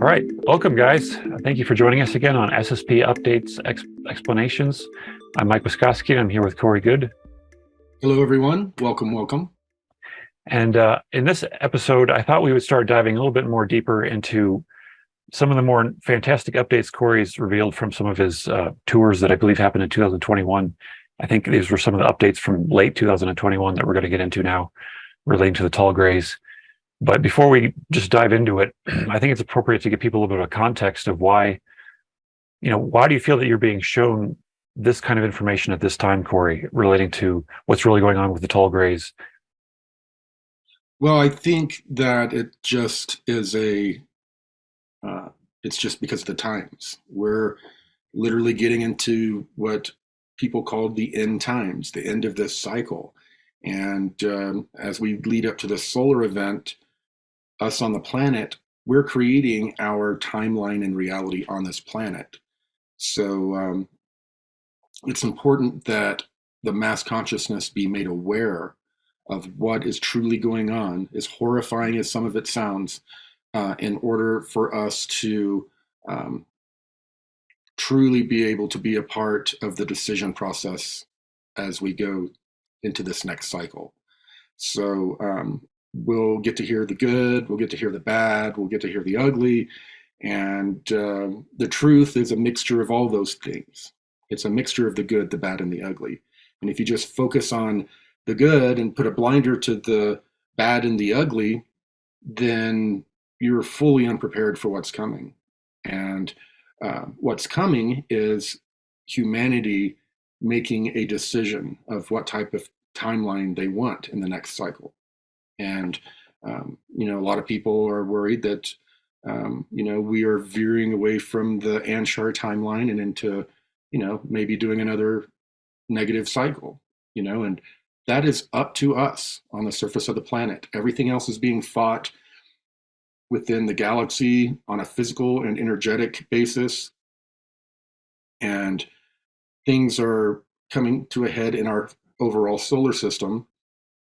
All right, welcome guys. Thank you for joining us again on SSP Updates Explanations. I'm Mike Wiskoski and I'm here with Corey Goode. Hello, everyone. Welcome, welcome. And in this episode, I thought we would start diving a little bit more deeper into some of the more fantastic updates Corey's revealed from some of his tours that I believe happened in 2021. I think these were some of the updates from late 2021 that we're going to get into now relating to the tall grays. But before we just dive into it, I think it's appropriate to give people a little bit of a context of why do you feel that you're being shown this kind of information at this time, Corey, relating to what's really going on with the tall grays? Well, I think that it just is it's just because of the times. We're literally getting into what people call the end times, the end of this cycle. And as we lead up to the solar event, us on the planet, we're creating our timeline and reality on this planet. So it's important that the mass consciousness be made aware of what is truly going on, as horrifying as some of it sounds, in order for us to truly be able to be a part of the decision process as we go into this next cycle. So we'll get to hear the good, we'll get to hear the bad, we'll get to hear the ugly, and the truth is a mixture of all those things. It's a mixture of the good, the bad, and the ugly. And if you just focus on the good and put a blinder to the bad and the ugly, then you're fully unprepared for what's coming. And what's coming is humanity making a decision of what type of timeline they want in the next cycle. And a lot of people are worried that we are veering away from the Anshar timeline and into maybe doing another negative cycle, and that is up to us on the surface of the planet. Everything else is being fought within the galaxy on a physical and energetic basis. And things are coming to a head in our overall solar system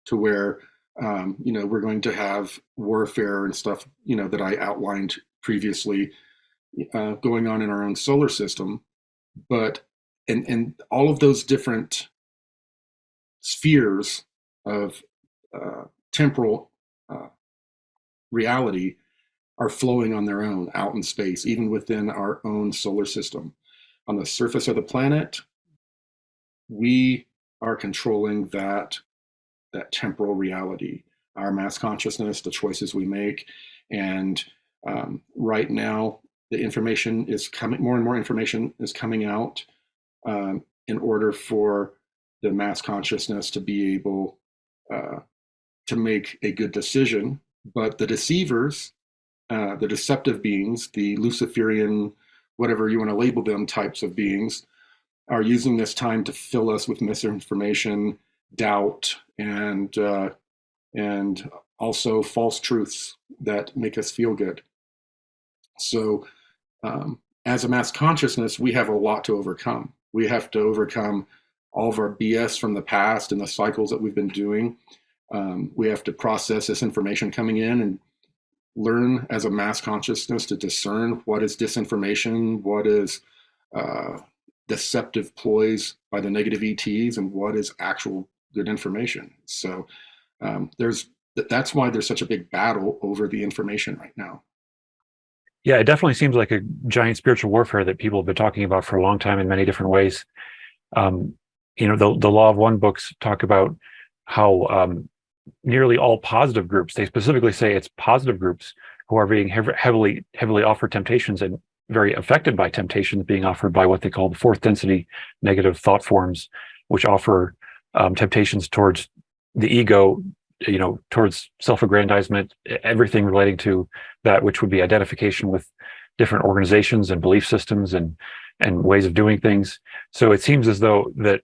to where, we're going to have warfare and stuff, that I outlined previously going on in our own solar system. But, and all of those different spheres of temporal reality are flowing on their own out in space, even within our own solar system. On the surface of the planet, we are controlling that temporal reality, our mass consciousness, the choices we make. And right now, the information is coming, more and more information is coming out in order for the mass consciousness to be able to make a good decision. But the deceivers, the deceptive beings, the Luciferian, whatever you want to label them, types of beings, are using this time to fill us with misinformation, doubt, and also false truths that make us feel good. So as a mass consciousness, we have a lot to overcome. We have to overcome all of our BS from the past and the cycles that we've been doing. We have to process this information coming in and learn as a mass consciousness to discern what is disinformation, what is deceptive ploys by the negative ETs, and what is actual good information. So that's why there's such a big battle over the information right now. Yeah, it definitely seems like a giant spiritual warfare that people have been talking about for a long time in many different ways. The Law of One books talk about how nearly all positive groups, they specifically say it's positive groups who are being heavily offered temptations and very affected by temptations being offered by what they call the fourth density negative thought forms, which offer temptations towards the ego, towards self-aggrandizement, everything relating to that which would be identification with different organizations and belief systems and ways of doing things. So it seems as though that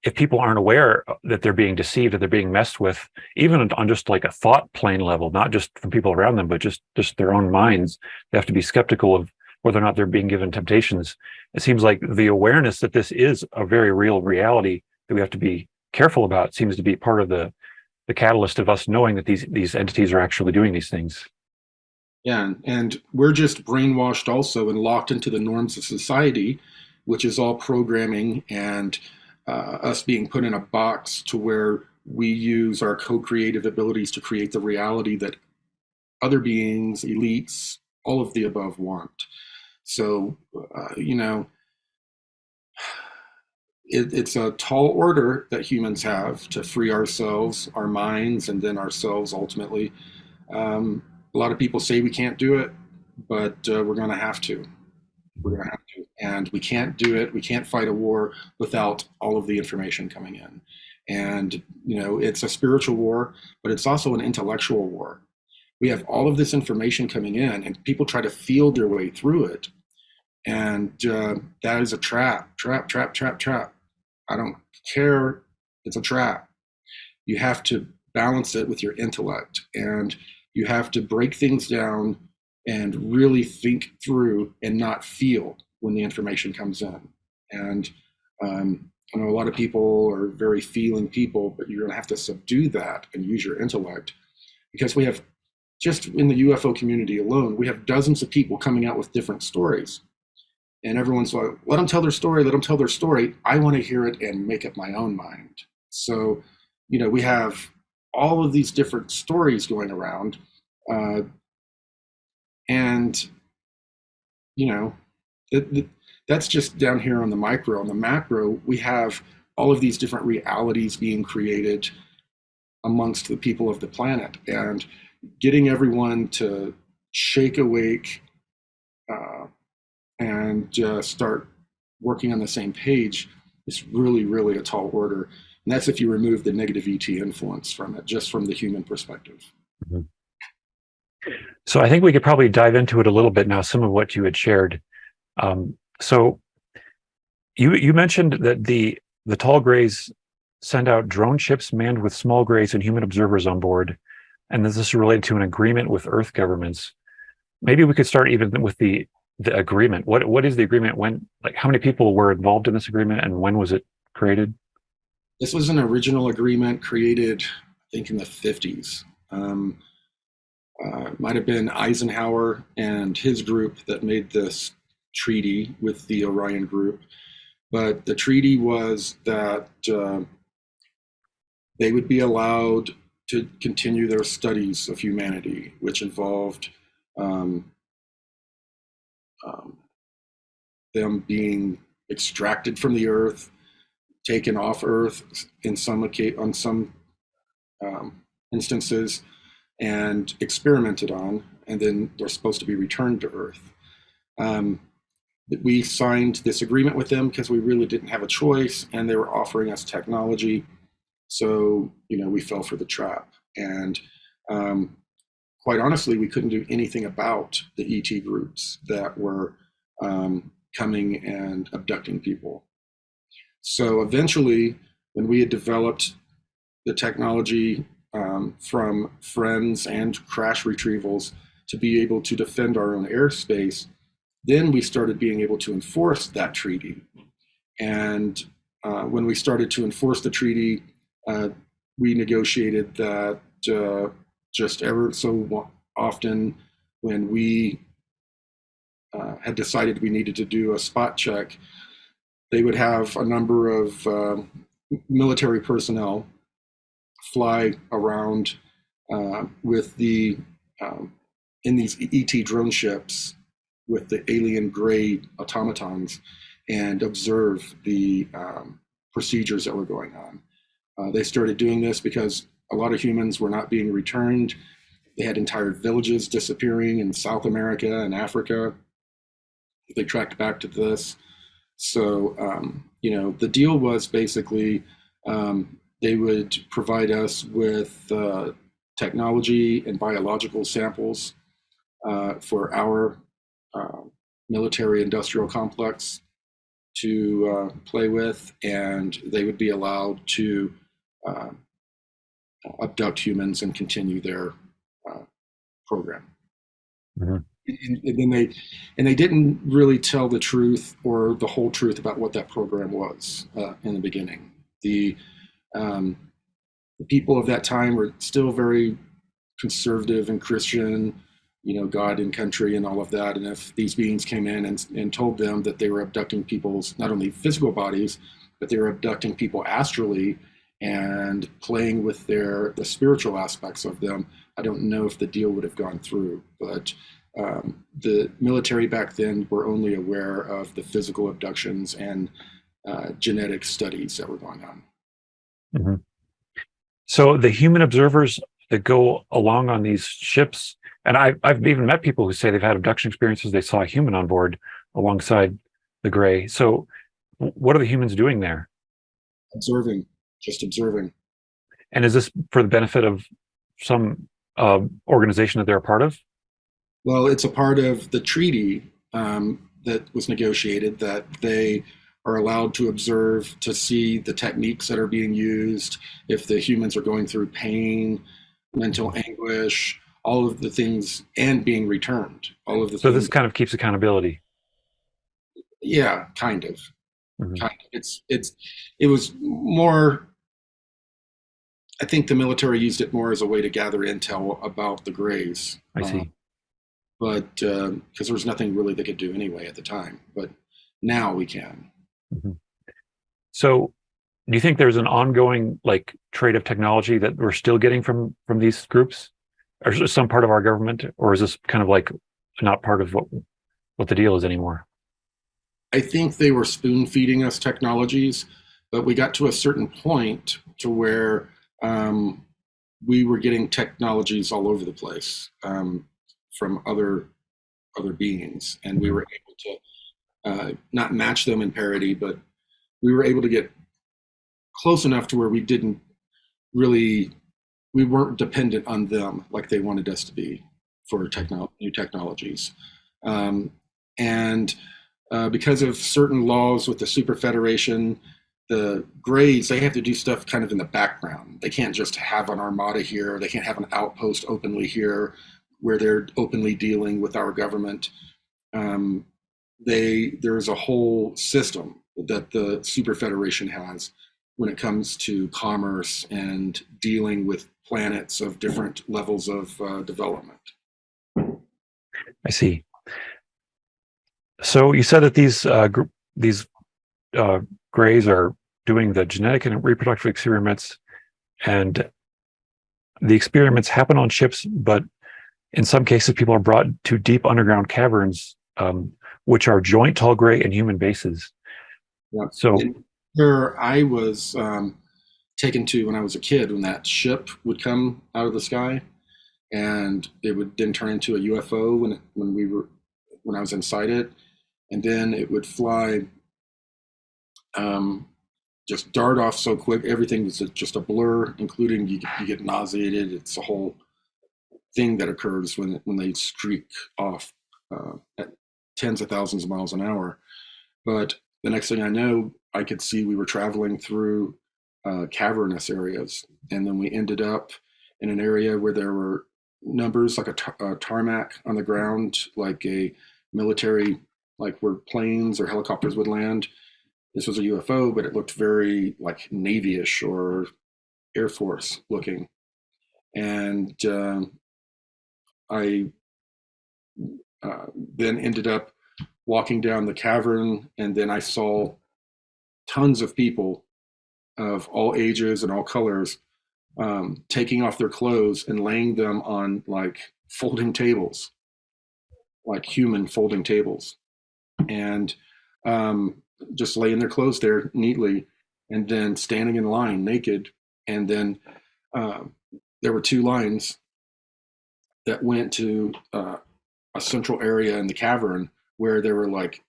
if people aren't aware that they're being deceived, that they're being messed with, even on just like a thought plane level, not just from people around them, but just their own minds, they have to be skeptical of whether or not they're being given temptations. It seems like the awareness that this is a very real reality that we have to be careful about seems to be part of the catalyst of us knowing that these entities are actually doing these things. Yeah, and we're just brainwashed also and locked into the norms of society, which is all programming and us being put in a box to where we use our co-creative abilities to create the reality that other beings, elites, all of the above want. So, you know, it's a tall order that humans have to free ourselves, our minds, and then ourselves ultimately. A lot of people say we can't do it, but we're going to have to. We're going to have to. And we can't do it. We can't fight a war without all of the information coming in. And, you know, it's a spiritual war, but it's also an intellectual war. We have all of this information coming in, and people try to feel their way through it. And that is a trap, trap, trap, trap, trap. I don't care. It's a trap. You have to balance it with your intellect, and you have to break things down and really think through and not feel when the information comes in. And I know a lot of people are very feeling people, but you're going to have to subdue that and use your intellect, because we have, just in the UFO community alone, we have dozens of people coming out with different stories. And everyone's like, let them tell their story, let them tell their story. I want to hear it and make up my own mind. So, you know, we have all of these different stories going around. Uh, and, you know, that's just down here on the micro. On the macro, we have all of these different realities being created amongst the people of the planet. And getting everyone to shake awake uh, and start working on the same page is really, really a tall order. And that's if you remove the negative ET influence from it, just from the human perspective. Mhm. So I think we could probably dive into it a little bit now, some of what you had shared. So you mentioned that the tall grays send out drone ships manned with small grays and human observers on board, and this is related to an agreement with Earth governments. Maybe we could start even with the agreement. What is the agreement? When, like, how many people were involved in this agreement, and when was it created? This was an original agreement created, I think, in the 50s. Might have been Eisenhower and his group that made this treaty with the Orion group. But the treaty was that they would be allowed to continue their studies of humanity, which involved um, um, them being extracted from the earth, taken off Earth in some on some instances, and experimented on, and then they're supposed to be returned to Earth. Um, we signed this agreement with them because we really didn't have a choice, and they were offering us technology. So, you know, we fell for the trap. And um, quite honestly, we couldn't do anything about the ET groups that were coming and abducting people. So eventually, when we had developed the technology from friends and crash retrievals to be able to defend our own airspace, then we started being able to enforce that treaty. And when we started to enforce the treaty, uh, we negotiated that just ever so often when we had decided we needed to do a spot check, they would have a number of military personnel fly around with the in these ET drone ships with the alien gray automatons and observe the procedures that were going on. They started doing this because a lot of humans were not being returned. They had entire villages disappearing in South America and Africa. They tracked back to this. So, you know, the deal was basically they would provide us with technology and biological samples for our uh, military industrial complex to play with, and they would be allowed to uh, abduct humans and continue their uh, program. Mhm. And then they didn't really tell the truth or the whole truth about what that program was in the beginning. Um, the people of that time were still very conservative and Christian. God and country and all of that. And if these beings came in and told them that they were abducting people's not only physical bodies, but they were abducting people astrally and playing with the spiritual aspects of them, I don't know if the deal would have gone through. But the military back then were only aware of the physical abductions and genetic studies that were going on. Mm-hmm. So the human observers that go along on these ships, and I've even met people who say they've had abduction experiences. They saw a human on board alongside the gray. So what are the humans doing there? Observing, just observing. And is this for the benefit of some organization that they're a part of? Well, it's a part of the treaty that was negotiated that they are allowed to observe to see the techniques that are being used, if the humans are going through pain, mental anguish, all of the things, and being returned. All of the So things. this kind of keeps accountability. Yeah, kind of. Mm-hmm. Kind of. It was more. I think the military used it more as a way to gather intel about the Greys. I see. But because there was nothing really they could do anyway at the time. But now we can. Mm-hmm. So do you think there's an ongoing like trade of technology that we're still getting from these groups, or is this some part of our government, or is this kind of like not part of what the deal is anymore? I think they were spoon feeding us technologies, but we got to a certain point to where we were getting technologies all over the place from other beings, and we were able to not match them in parity, but we were able to get close enough to where we weren't dependent on them like they wanted us to be for new technologies. And because of certain laws with the Super Federation, the Greys, they have to do stuff kind of in the background. They can't just have an armada here. They can't have an outpost openly here where they're openly dealing with our government. There's a whole system that the Super Federation has when it comes to commerce and dealing with planets of different levels of development. I see. So you said that these Greys are doing the genetic and reproductive experiments, and the experiments happen on ships, but in some cases, people are brought to deep underground caverns, which are joint tall gray and human bases. Yeah. So where I was taken to when I was a kid, when that ship would come out of the sky, and it would then turn into a UFO when I was inside it, and then it would fly, just dart off so quick. Everything was just a blur, including you get nauseated. It's a whole thing that occurs when they streak off at tens of thousands of miles an hour. But the next thing I know, I could see we were traveling through cavernous areas, and then we ended up in an area where there were numbers like a tarmac on the ground, like a military, like where planes or helicopters would land. This was a UFO, but it looked very like Navy-ish or Air Force looking. And I then ended up walking down the cavern, and then I saw tons of people of all ages and all colors taking off their clothes and laying them on like folding tables, like human folding tables, and just laying their clothes there neatly, and then standing in line naked. And then there were two lines that went to a central area in the cavern where there were like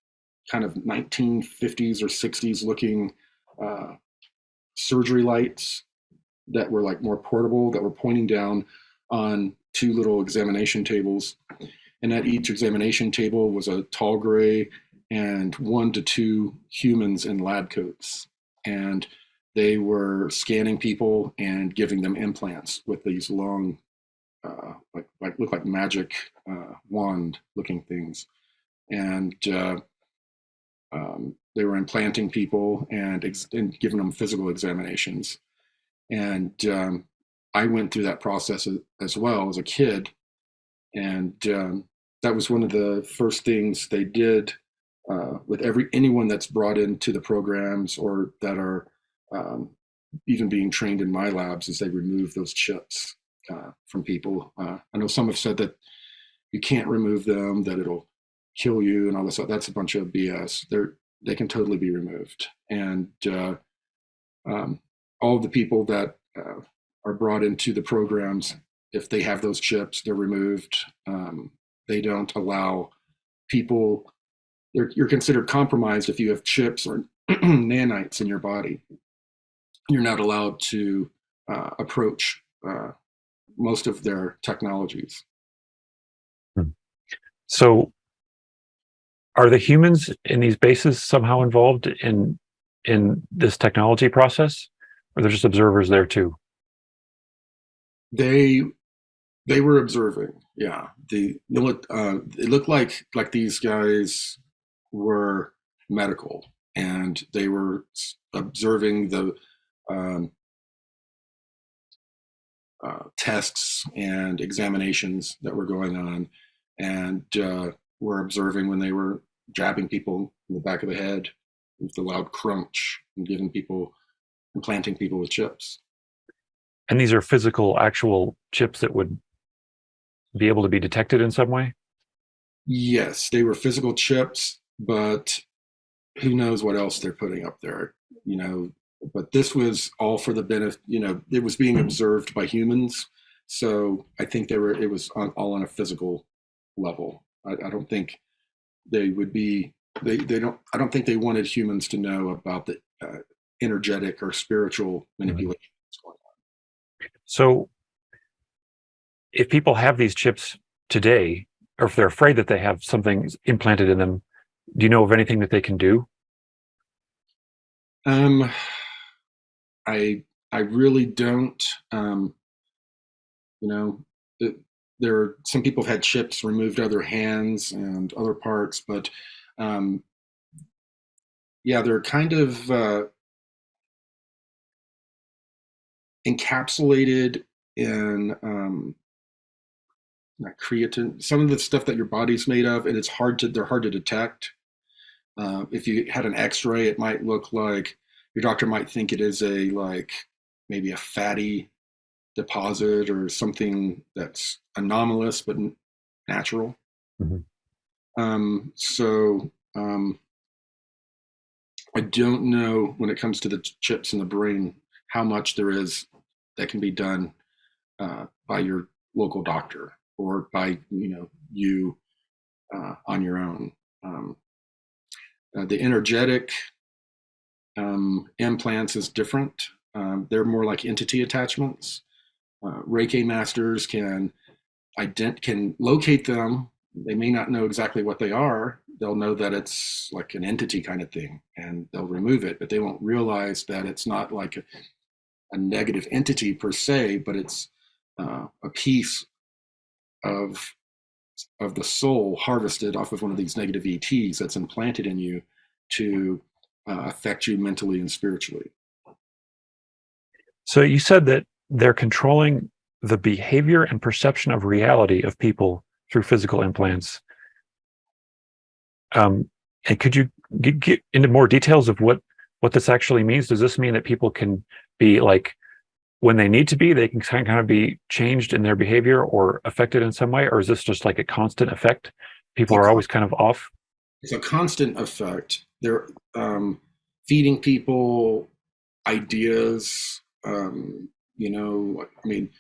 kind of 1950s or 60s looking surgery lights that were like more portable, that were pointing down on two little examination tables. And at each examination table was a tall gray and 1 to 2 humans in lab coats. And they were scanning people and giving them implants with these long, look like magic wand looking things. And they were implanting people and giving them physical examinations. And I went through that process as well as a kid. And that was one of the first things they did with anyone that's brought into the programs or that are even being trained in my labs, is they remove those chips from people. I know some have said that you can't remove them, that it'll kill you and all this. That's a bunch of BS. They can totally be removed. And all of the people that are brought into the programs, if they have those chips, they're removed. They don't allow people, you're considered compromised if you have chips or nanites in your body. You're not allowed to approach most of their technologies. So are the humans in these bases somehow involved in this technology process, or they're just observers there too? They were observing. Yeah, it looked like these guys were medical, and they were observing the um, tests and examinations that were going on, and were observing when they were jabbing people in the back of the head with the loud crunch and implanting people with chips. And these are physical, actual chips that would be able to be detected in some way? Yes, they were physical chips, but who knows what else they're putting up there, you know. But this was all for the benefit, you know, it was being observed by humans. So I think it was all on a physical level. I don't think they would be, I don't think they wanted humans to know about the energetic or spiritual manipulation that's going on. So if people have these chips today, or if they're afraid that they have something implanted in them, do you know of anything that they can do? Um, I really don't. You know, there are some people have had chips removed out of their hands and other parts, but um, yeah, they're kind of encapsulated in not creatine, some of the stuff that your body's made of, and they're hard to detect. If you had an X-ray, it might look like your doctor might think it is maybe a fatty deposit or something that's anomalous but natural. Mhm. So I don't know when it comes to the chips in the brain how much there is that can be done by your local doctor or by you on your own. The energetic implants is different. They're more like entity attachments. Reiki masters can locate them. They may not know exactly what they are. They'll know that it's like an entity kind of thing, and they'll remove it, but they won't realize that it's not like a negative entity per se, but it's a piece of the soul harvested off of one of these negative ETs that's implanted in you to affect you mentally and spiritually. So you said that they're controlling the behavior and perception of reality of people through physical implants. And could you get into more details of what this actually means? Does this mean that people can be like, when they need to be, they can kind of be changed in their behavior or affected in some way? Or is this just like a constant effect? People are always kind of off? It's a constant effect. They're feeding people ideas. I mean,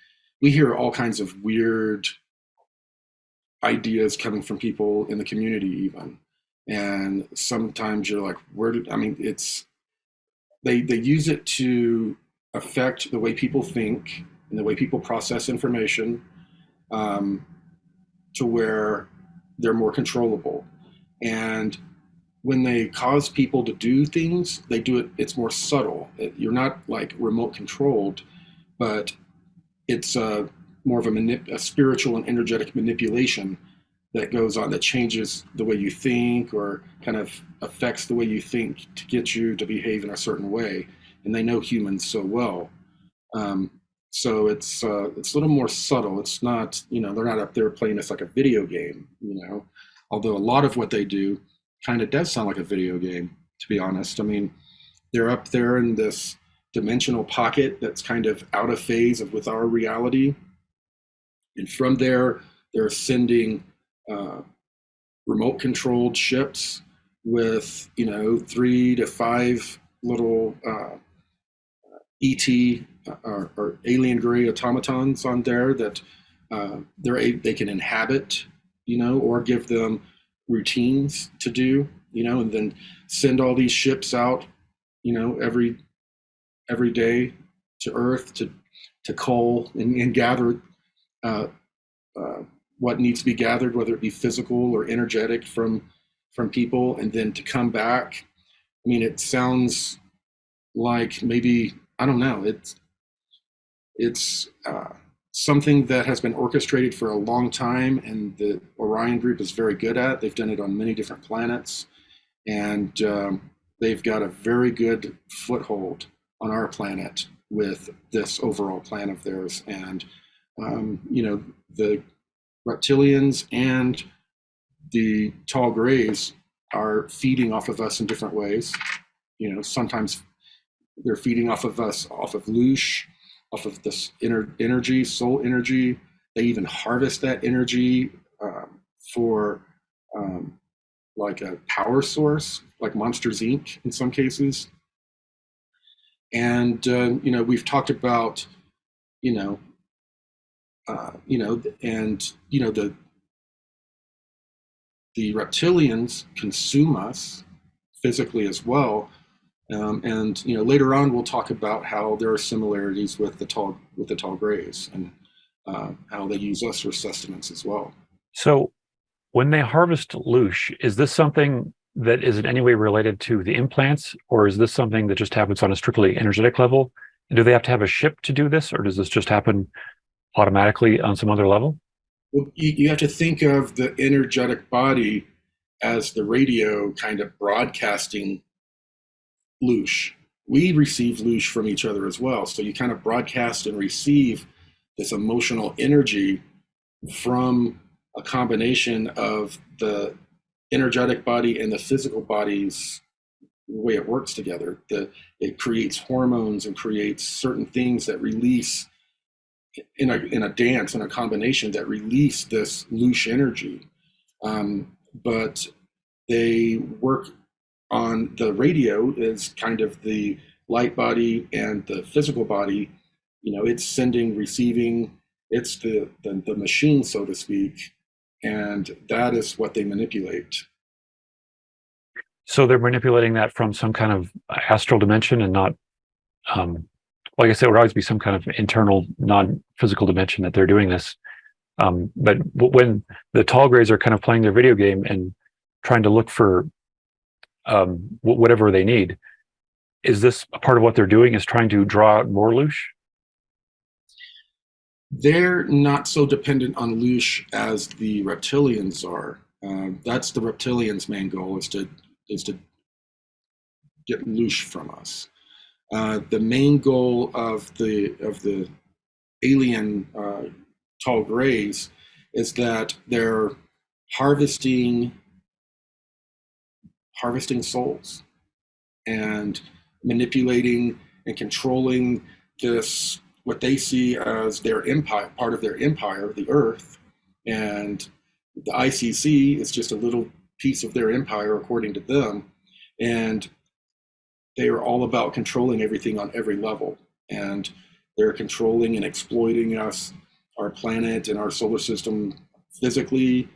we hear all kinds of weird ideas coming from people in the community, even. And sometimes you're like, where did, I mean, they use it to affect the way people think and the way people process information, to where they're more controllable. And when they cause people to do things, they do it, it's more subtle. You're not like remote controlled, but it's more of a spiritual and energetic manipulation that goes on, that changes the way you think or kind of affects the way you think to get you to behave in a certain way. And they know humans so well. So it's a little more subtle. It's not, they're not up there playing this like a video game, although a lot of what they do kind of does sound like a video game, to be honest. I mean, they're up there in this dimensional pocket that's kind of out of phase with our reality. And from there, they're sending uh, remote controlled ships with, 3 to 5 little ET or alien gray automatons on there that they can inhabit, or give them routines to do, and then send all these ships out, every day to Earth to cull and gather uh, uh, what needs to be gathered, whether it be physical or energetic from people, and then to come back. I mean, it sounds like maybe, I don't know. It's something that has been orchestrated for a long time, and the Orion group is very good at. They've done it on many different planets, and they've got a very good foothold on our planet with this overall plan of theirs. And the reptilians and the tall grays are feeding off of us in different ways. Sometimes they're feeding off of us, off of loosh, off of this energy, soul energy. They even harvest that energy for like a power source, like Monsters Inc. in some cases. And we've talked about you know and the reptilians consume us physically as well. And later on we'll talk about how there are similarities with the tall grays, and how they use us for sustenance as well. So when they harvest loosh, is this something that is in any way related to the implants, or is this something that just happens on a strictly energetic level? And do they have to have a ship to do this, or does this just happen automatically on some other level? Well, you have to think of the energetic body as the radio kind of broadcasting loosh. We receive loosh from each other as well. So you kind of broadcast and receive this emotional energy from a combination of the energetic body and the physical body's way it works together. It creates hormones and creates certain things that release in a dance, in a combination that release this loosh energy. But they work on the radio is kind of the light body and the physical body. It's sending, receiving. It's the machine, so to speak, and that is what they manipulate. So they're manipulating that from some kind of astral dimension and not, like I said, it would always be some kind of internal, non-physical dimension that they're doing this. But when the tall grays are kind of playing their video game and trying to look for whatever they need, is this a part of what they're doing, is trying to draw out more loosh? They're not so dependent on loosh as the reptilians are. That's the reptilians' main goal, is to get loosh from us. The main goal of the alien tall grays is that they're harvesting souls and manipulating and controlling this, what they see as their empire, part of their empire, the Earth. And the ICC is just a little piece of their empire according to them. And they are all about controlling everything on every level. And they're controlling and exploiting us, our planet and our solar system, physically,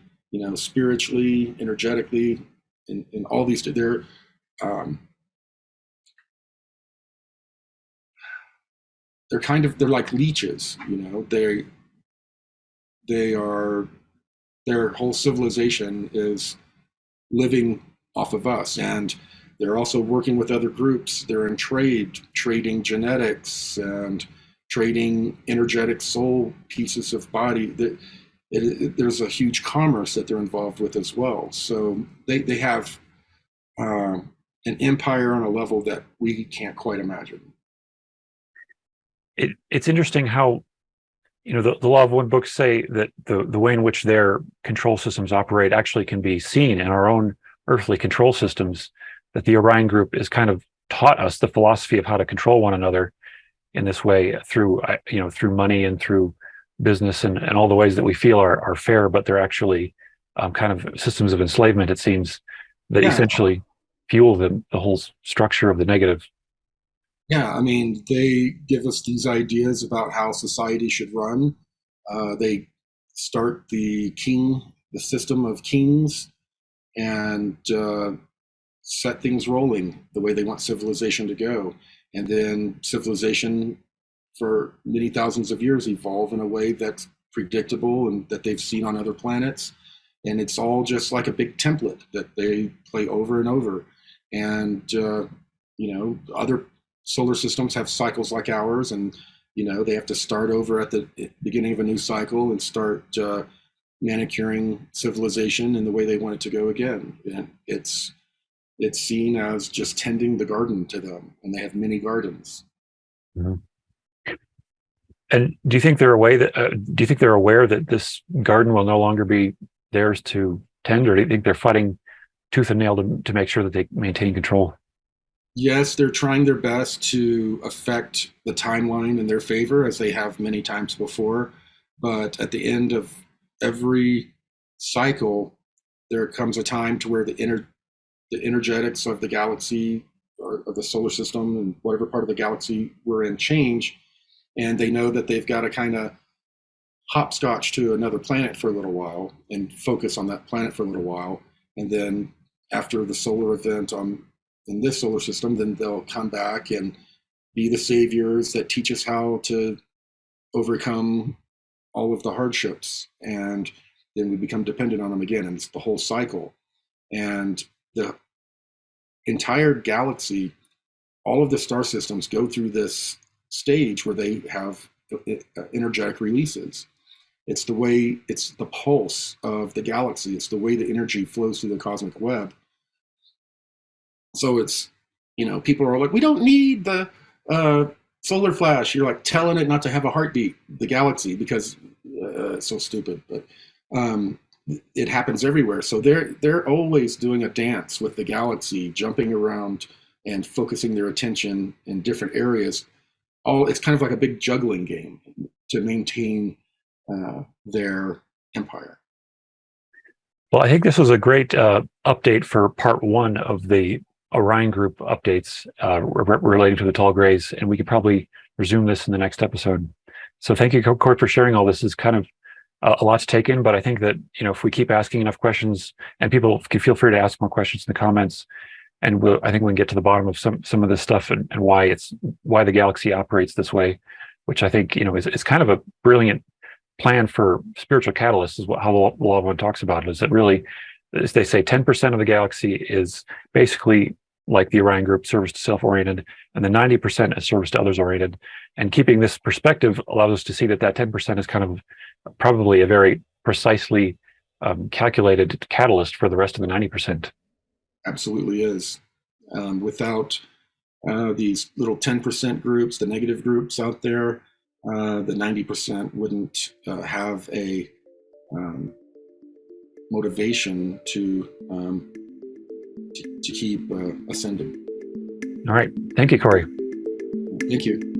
spiritually, energetically, in all these. They're like leeches. They are, their whole civilization is living off of us, and they're also working with other groups. They're in trading genetics and trading energetic soul pieces of body. There's a huge commerce that they're involved with as well. So they have an empire on a level that we can't quite imagine. it's interesting how, the law of one books say that the way in which their control systems operate actually can be seen in our own earthly control systems, that the Orion group has kind of taught us the philosophy of how to control one another in this way through, through money and through business and all the ways that we feel are fair, but they're actually kind of systems of enslavement, it seems, that Yeah, essentially fuel the whole structure of the negative. yeah. I mean, they give us these ideas about how society should run. They start the system of kings, and set things rolling the way they want civilization to go. And then civilization, for many thousands of years, evolve in a way that's predictable and that they've seen on other planets. And it's all just like a big template that they play over and over. And, other solar systems have cycles like ours. And, they have to start over at the beginning of a new cycle and start manicuring civilization in the way they want it to go again. And it's seen as just tending the garden to them, and they have many gardens. Mhm. And do you think they're aware that this garden will no longer be theirs to tend, or do you think they're fighting tooth and nail to make sure that they maintain control? Yes, they're trying their best to affect the timeline in their favor, as they have many times before. But at the end of every cycle, there comes a time to where the energetics of the galaxy, or of the solar system and whatever part of the galaxy we're in, change, and they know that they've got to kind of hopscotch to another planet for a little while and focus on that planet for a little while. And then after the solar event in this solar system, then they'll come back and be the saviors that teach us how to overcome all of the hardships. And then we become dependent on them again. And it's the whole cycle. And the entire galaxy, all of the star systems go through this stage where they have energetic releases. It's the pulse of the galaxy. It's the way the energy flows through the cosmic web. So it's, people are like, we don't need the uh, solar flash. You're like telling it not to have a heartbeat, the galaxy, because it's so stupid. But um, it happens everywhere. So they're always doing a dance with the galaxy, jumping around and focusing their attention in different areas. It's kind of like a big juggling game to maintain their empire. Well, I think this was a great update for part one of the Orion Group updates relating to the tall grays, and we could probably resume this in the next episode. So thank you, Court, for sharing all this. Is kind of a lot to take in, but I think that if we keep asking enough questions, and people can feel free to ask more questions in the comments, and I think we can get to the bottom of some of this stuff and why the galaxy operates this way, which I think is kind of a brilliant plan for spiritual catalysts, is how the law of one talks about it. Is that really, as they say, 10% of the galaxy is basically like the Orion Group, service to self-oriented, and the 90% is service to others-oriented. And keeping this perspective allows us to see that 10% is kind of probably a very precisely calculated catalyst for the rest of the 90%. Absolutely is. Without these little 10% groups, the negative groups out there, the 90% wouldn't have a um, motivation to keep ascending. All right. Thank you, Corey. Thank you.